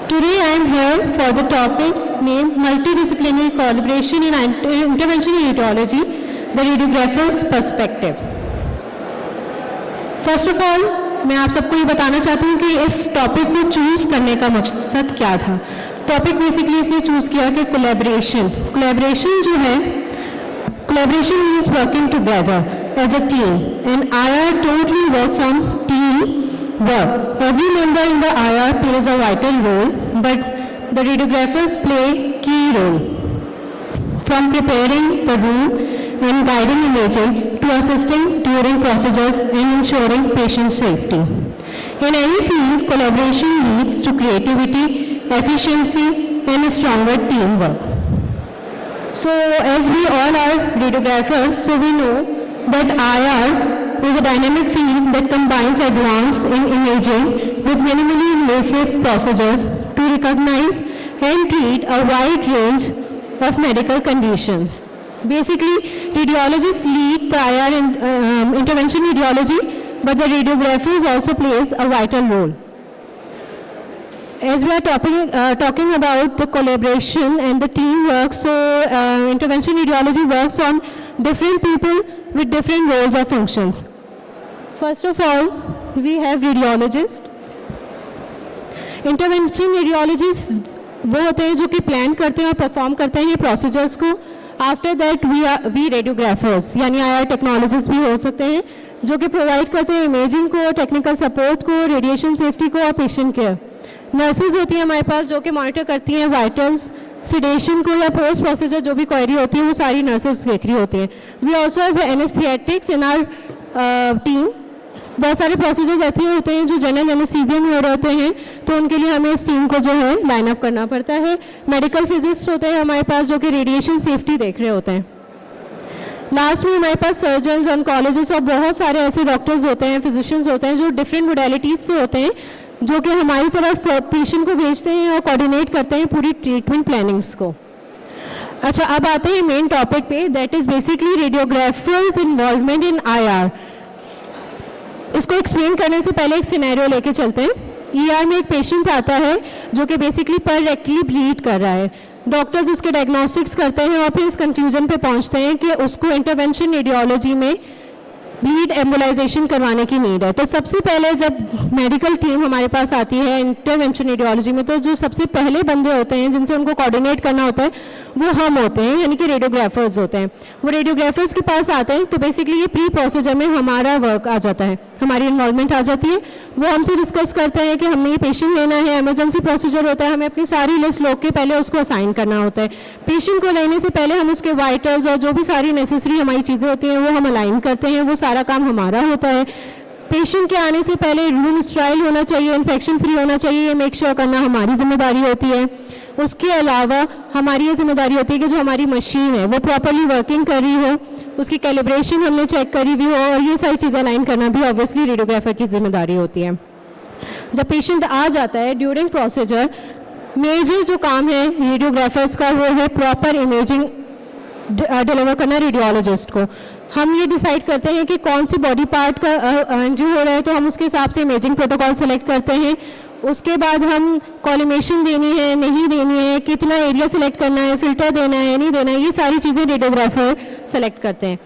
Today I am here for the topic named Multidisciplinary Collaboration in Interventional Radiology, the Radiographer's Perspective. First of all, मैं आप सबको ये बताना चाहती हूँ कि इस टॉपिक को चूज़ करने का मकसद क्या था. टॉपिक बेसिकली इसलिए चूज़ किया कि कोलैबोरेशन जो है, collaboration means working together as a team, and IR totally works on team work. Every member in the IR plays a vital role, but the radiographers play key role. From preparing the room and guiding imaging to assisting during procedures and ensuring patient safety. In any field, collaboration leads to creativity, efficiency, and stronger teamwork. So, as we all are radiographers, so we know that IR is a dynamic field that combines advanced imaging with minimally invasive procedures to recognize and treat a wide range of medical conditions. Basically, radiologists lead the IR intervention radiology, but the radiographers also plays a vital role. As we are talking about the collaboration and the teamwork, so intervention radiology works on different people with different roles or functions. First of all, we have radiologists. Intervention radiologists वो होते हैं जो कि plan करते हैं और perform करते हैं ये प्रोसीजर्स को. आफ्टर दैट वी रेडियोग्राफर्स यानी IR टेक्नोलॉजिस्ट भी हो सकते हैं जो कि प्रोवाइड करते हैं इमेजिंग को, टेक्निकल सपोर्ट को, रेडिएशन सेफ्टी को और पेशेंट केयर. नर्सेज होती हैं हमारे पास जो कि मॉनिटर करती हैं वाइटल्स, सिडेशन को या पोस्ट प्रोसीजर जो भी क्वेरी होती है वो सारी नर्सेज देख रही होती हैं. We also have anaesthetics in our team. बहुत सारे प्रोसीजर्स ऐसे होते हैं जो जनरल एनेस्थीसिया में हो रहे होते हैं, तो उनके लिए हमें इस टीम को जो है लाइन अप करना पड़ता है. मेडिकल फिजिस्ट होते हैं हमारे पास जो कि रेडिएशन सेफ्टी देख रहे होते हैं. लास्ट में हमारे पास सर्जन्स, ऑन्कोलॉजिस्ट और बहुत सारे ऐसे डॉक्टर्स होते हैं, फिजिशियंस होते हैं जो डिफरेंट मोडेलिटीज़ से होते हैं जो कि हमारी तरफ पेशेंट को भेजते हैं और कोऑर्डिनेट करते हैं पूरी ट्रीटमेंट प्लानिंग्स को. अच्छा, अब आते हैं मेन टॉपिक पे, that is basically radiographers involvement in IR. इसको एक्सप्लेन करने से पहले एक सिनेरियो लेके चलते हैं. ER में एक पेशेंट आता है जो कि बेसिकली पर रेक्टली ब्लीड कर रहा है. डॉक्टर्स उसके डायग्नोस्टिक्स करते हैं और फिर इस कंक्लूजन पे पहुंचते हैं कि उसको इंटरवेंशन रेडियोलॉजी में ब्लीड एम्बोलाइजेशन करवाने की नीड है. तो सबसे पहले जब मेडिकल टीम हमारे पास आती है इंटरवेंशन रेडियोलॉजी में, तो जो सबसे पहले बंदे होते हैं जिनसे उनको कोऑर्डिनेट करना होता है वो हम होते हैं, यानी कि रेडियोग्राफर्स होते हैं. वो रेडियोग्राफर्स के पास आते हैं तो बेसिकली ये प्री प्रोसीजर में हमारा वर्क आ जाता है, हमारी इन्वॉल्वमेंट आ जाती है. वो हमसे डिस्कस करते हैं कि हमें ये पेशेंट लेना है, इमरजेंसी प्रोसीजर होता है, हमें अपनी सारी लिस्ट लोग के पहले उसको असाइन करना होता है. पेशेंट को लेने से पहले हम उसके वाइटल्स और जो भी सारी नेसेसरी हमारी चीज़ें होती हैं वो हम अलाइन करते हैं. वो सारा काम हमारा होता है. पेशेंट के आने से पहले रूम स्टेराइल होना चाहिए, इन्फेक्शन फ्री होना चाहिए, ये मेक श्योर करना हमारी जिम्मेदारी होती है. उसके अलावा हमारी ये जिम्मेदारी होती है कि जो हमारी मशीन है वो प्रॉपरली वर्किंग कर रही हो, उसकी कैलिब्रेशन हमने चेक करी हुई हो, और ये सारी चीज़ें अलाइन करना भी ऑब्वियसली रेडियोग्राफर की जिम्मेदारी होती है. जब पेशेंट आ जाता है ड्यूरिंग प्रोसीजर, मेजर जो काम है रेडियोग्राफर्स का वो है प्रॉपर इमेजिंग डिलीवर करना रेडियोलॉजिस्ट को. हम ये डिसाइड करते हैं कि कौन सी बॉडी पार्ट का इंजरी हो रहा है, तो हम उसके हिसाब से इमेजिंग प्रोटोकॉल सेलेक्ट करते हैं. उसके बाद हम कॉलिमेशन देनी है, नहीं देनी है, कितना एरिया सेलेक्ट करना है, फिल्टर देना है, नहीं देना है, ये सारी चीज़ें रेडियोग्राफर सेलेक्ट करते हैं.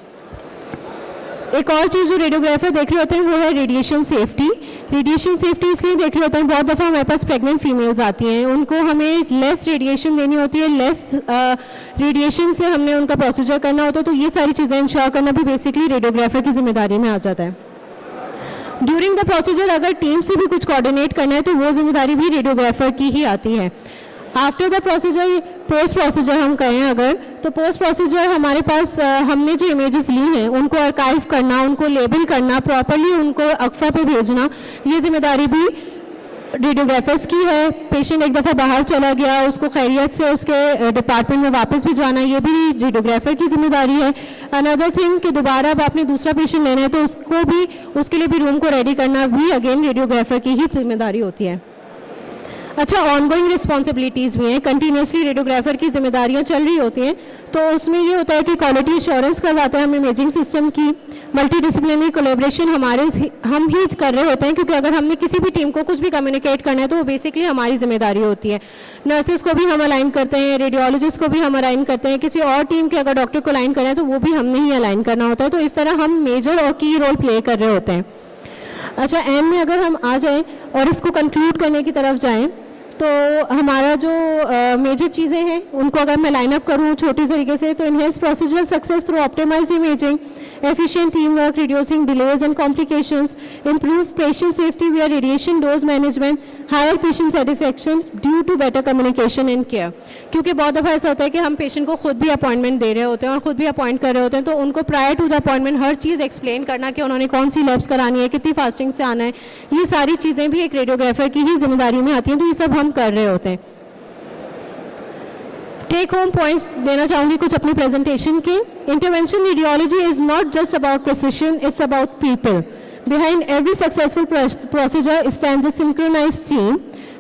एक और चीज़ जो रेडियोग्राफर देख रहे होते हैं वो है रेडिएशन सेफ्टी. रेडिएशन सेफ्टी इसलिए देख रहे होते हैं, बहुत दफ़ा हमारे पास प्रेग्नेंट फीमेल्स आती हैं, उनको हमें लेस रेडिएशन देनी होती है, लेस रेडिएशन से हमने उनका प्रोसीजर करना होता है. तो ये सारी चीज़ें इंश्योर करना भी बेसिकली रेडियोग्राफर की जिम्मेदारी में आ जाता है. ड्यूरिंग द प्रोसीजर अगर टीम से भी कुछ कोऑर्डिनेट करना है तो वो जिम्मेदारी भी रेडियोग्राफर की ही आती है. After the procedure, post procedure हम कहें अगर, तो पोस्ट प्रोसीजर हमारे पास हमने जो इमेजेस ली हैं उनको आर्काइव करना, उनको लेबल करना, प्रॉपरली उनको अक्फा पे भेजना, ये जिम्मेदारी भी रेडियोग्राफर्स की है. पेशेंट एक दफ़ा बाहर चला गया, उसको खैरियत से उसके डिपार्टमेंट में वापस भिजवाना, ये भी रेडियोग्राफर की जिम्मेदारी है. अनदर थिंग कि दोबारा अब आपने दूसरा पेशेंट लेना है तो उसको भी, उसके लिए भी रूम को रेडी करना भी अगेन रेडियोग्राफर की ही जिम्मेदारी होती है. अच्छा, ऑनगोइंग रिस्पॉन्सिबिलिटीज़ भी हैं, कंटिन्यूसली रेडियोग्राफर की जिम्मेदारियां चल रही होती हैं, तो उसमें ये होता है कि क्वालिटी एश्योरेंस करवाते हैं हम इमेजिंग सिस्टम की, मल्टी डिसिप्लिनरी कोलेब्रेशन हम ही कर रहे होते हैं, क्योंकि अगर हमने किसी भी टीम को कुछ भी कम्युनिकेट करना है तो वो बेसिकली हमारी जिम्मेदारी होती है। नर्सेज को भी हम अलाइन करते हैं, रेडियोलॉजिस्ट को भी हम अलाइन करते हैं, किसी और टीम के अगर डॉक्टर को अलाइन करना है तो वो भी हमने ही अलाइन करना होता है, तो इस तरह हम मेजर और की रोल प्ले कर रहे होते हैं। अच्छा, एंड में अगर हम आ जाएं और इसको कंक्लूड करने की तरफ जाएं, तो हमारा जो मेजर चीज़ें हैं उनको अगर मैं लाइन अप करूँ छोटी तरीके से, तो enhance procedural success through optimised imaging, efficient teamwork, reducing delays and complications, improve patient safety via radiation dose management, higher patient satisfaction due to better communication and care। क्योंकि बहुत दफ़ा ऐसा होता है कि हम पेशेंट को खुद भी अपॉइंटमेंट दे रहे होते हैं और खुद भी अपॉइंट कर रहे होते हैं, तो उनको प्रायर टू द अपॉइंटमेंट हर चीज़ एक्सप्लेन करना कि उन्होंने कौन सी लैब्स करानी है, कितनी फास्टिंग से आना है, ये सारी चीज़ें भी एक रेडियोग्राफर की ही जिम्मेदारी में आती हैं, तो ये सब हम कर रहे होते हैं। टेक होम पॉइंट्स देना चाहूँगी कुछ अपनी प्रेजेंटेशन के। Intervention radiology is not just about precision, it's about people. Behind every successful procedure stands a synchronised team.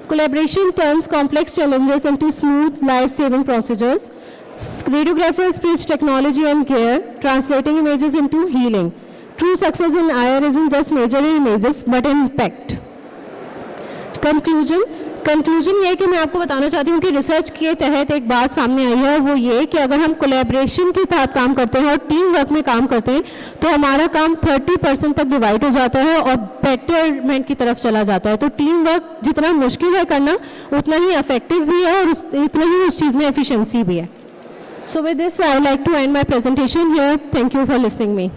Collaboration turns complex challenges into smooth, life-saving procedures. Radiographers preach technology and care, translating images into healing. True success in IR isn't just measuring images, but impact. Conclusion ये है कि मैं आपको बताना चाहती हूँ कि research के तहत एक बात सामने आई है, और वो ये कि अगर हम कोलैबोरेशन के साथ काम करते हैं और टीम वर्क में काम करते हैं तो हमारा काम 30% तक डिवाइड हो जाता है और बेटरमेंट की तरफ चला जाता है। तो टीम वर्क जितना मुश्किल है करना, उतना ही इफेक्टिव भी है और उतना ही उस चीज़ में एफिशिएंसी भी है। So with this I like to end my presentation here. Thank you for listening me.